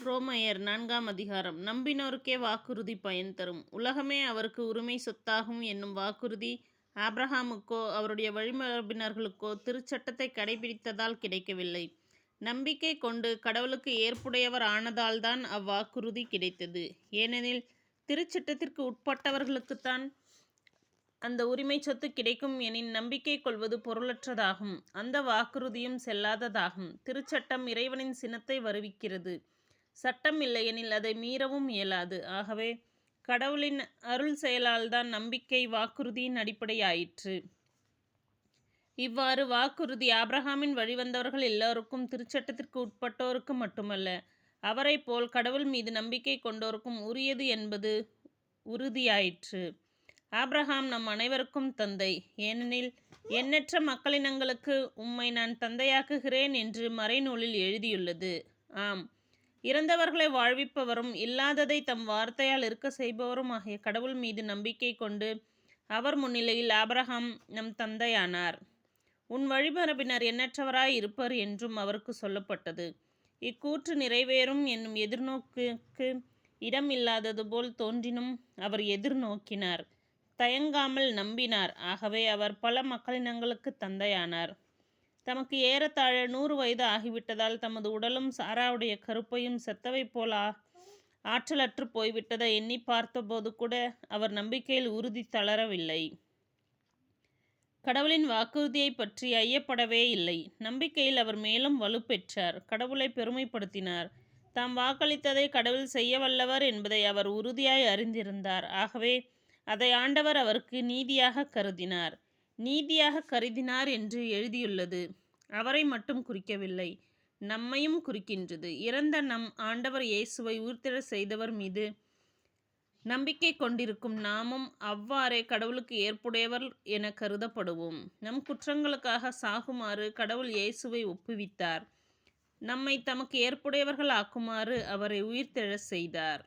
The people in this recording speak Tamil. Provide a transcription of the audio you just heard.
ரோமையர் 4ஆம் அதிகாரம். நம்பினோருக்கே வாக்குறுதி பயன் தரும். உலகமே அவருக்கு உரிமை சொத்தாகும் என்னும் வாக்குறுதி ஆபிரகாமுக்கோ அவருடைய வழிமரபினர்களுக்கோ திருச்சட்டத்தை கடைபிடித்ததால் கிடைக்கவில்லை. நம்பிக்கை கொண்டு கடவுளுக்கு ஏற்புடையவர் ஆனதால்தான் அவ்வாக்குறுதி கிடைத்தது. ஏனெனில் திருச்சட்டத்திற்கு உட்பட்டவர்களுக்குத்தான் அந்த உரிமை சொத்து கிடைக்கும் எனின் நம்பிக்கை கொள்வது பொருளற்றதாகும். அந்த வாக்குறுதியும் செல்லாததாகும். திருச்சட்டம் இறைவனின் சினத்தை வருவிக்கிறது. சட்டம் இல்லையெனில் அதை மீறவும் இயலாது. ஆகவே கடவுளின் அருள் செயலால்தான் நம்பிக்கை வாக்குறுதியின் அடிப்படையாயிற்று. இவ்வாறு வாக்குறுதி ஆபிரகாமின் வழிவந்தவர்கள் எல்லோருக்கும், திருச்சட்டத்திற்கு உட்பட்டோருக்கு மட்டுமல்ல, அவரை போல் கடவுள் மீது நம்பிக்கை கொண்டோருக்கும் உரியது என்பது உறுதியாயிற்று. ஆபிரகாம் நம் அனைவருக்கும் தந்தை. ஏனெனில் எண்ணற்ற மக்களினங்களுக்கு உம்மை நான் தந்தையாக்குகிறேன் என்று மறைநூலில் எழுதியுள்ளது. ஆம், இறந்தவர்களை வாழ்விப்பவரும் இல்லாததை தம் வார்த்தையால் இருக்க செய்பவரும் ஆகிய கடவுள் மீது நம்பிக்கை கொண்டு அவர் முன்னிலையில் ஆபிரகாம் நம் தந்தையானார். உன் வழிமரபினர் எண்ணற்றவராய் இருப்பர் என்றும் அவருக்கு சொல்லப்பட்டது. இக்கூற்று நிறைவேறும் என்னும் எதிர்நோக்குக்கு இடம் இல்லாதது போல் தோன்றினும் அவர் எதிர்நோக்கினார், தயங்காமல் நம்பினார். ஆகவே அவர் பல மக்களினங்களுக்கு தந்தையானார். தமக்கு ஏறத்தாழ 100 வயது ஆகிவிட்டதால் தமது உடலும் சாராவுடைய கருப்பையும் செத்தவை போல் ஆற்றலற்று போய்விட்டதை எண்ணி பார்த்தபோது கூட அவர் நம்பிக்கையில் உறுதி தளரவில்லை. கடவுளின் வாக்குறுதியை பற்றி ஐயப்படவே இல்லை. நம்பிக்கையில் அவர் மேலும் வலுப்பெற்றார். கடவுளை பெருமைப்படுத்தினார். தாம் வாக்களித்ததை கடவுள் செய்ய வல்லவர் என்பதை அவர் உறுதியாய் அறிந்திருந்தார். ஆகவே அதை ஆண்டவர் அவருக்கு நீதியாக கருதினார். நீதியாக கருதினார் என்று எழுதியுள்ளது அவரை மட்டும் குறிக்கவில்லை, நம்மையும் குறிக்கின்றது. இறந்த நம் ஆண்டவர் இயேசுவை உயிர்த்தெழச் செய்தவர் மீது நம்பிக்கை கொண்டிருக்கும் நாமும் அவ்வாறே கடவுளுக்கு ஏற்புடையவர் என கருதப்படுவோம். நம் குற்றங்களுக்காக சாகுமாறு கடவுள் இயேசுவை ஒப்புவித்தார். நம்மை தமக்கு ஏற்புடையவர்கள் ஆக்குமாறு அவரை உயிர்த்தெழச் செய்தார்.